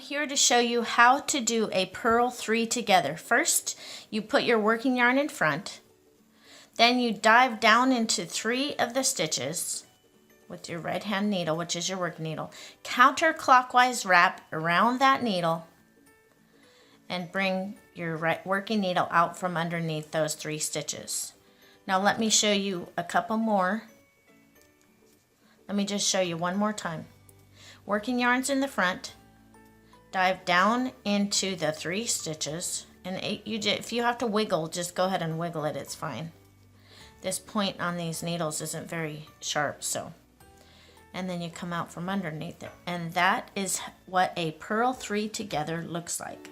here to show you how to do a purl 3 together. First, you put your working yarn in front, then you dive down into 3 of the stitches with your right hand needle, which is your working needle. Counterclockwise wrap around that needle and bring your working needle out from underneath those 3 stitches. Now let me show you a couple more. Let me just show you one more time. Working yarns in the front, dive down into the 3 stitches, and if you have to wiggle, just go ahead and wiggle it, it's fine. This point on these needles isn't very sharp, so. And then you come out from underneath it. And that is what a purl 3 together looks like.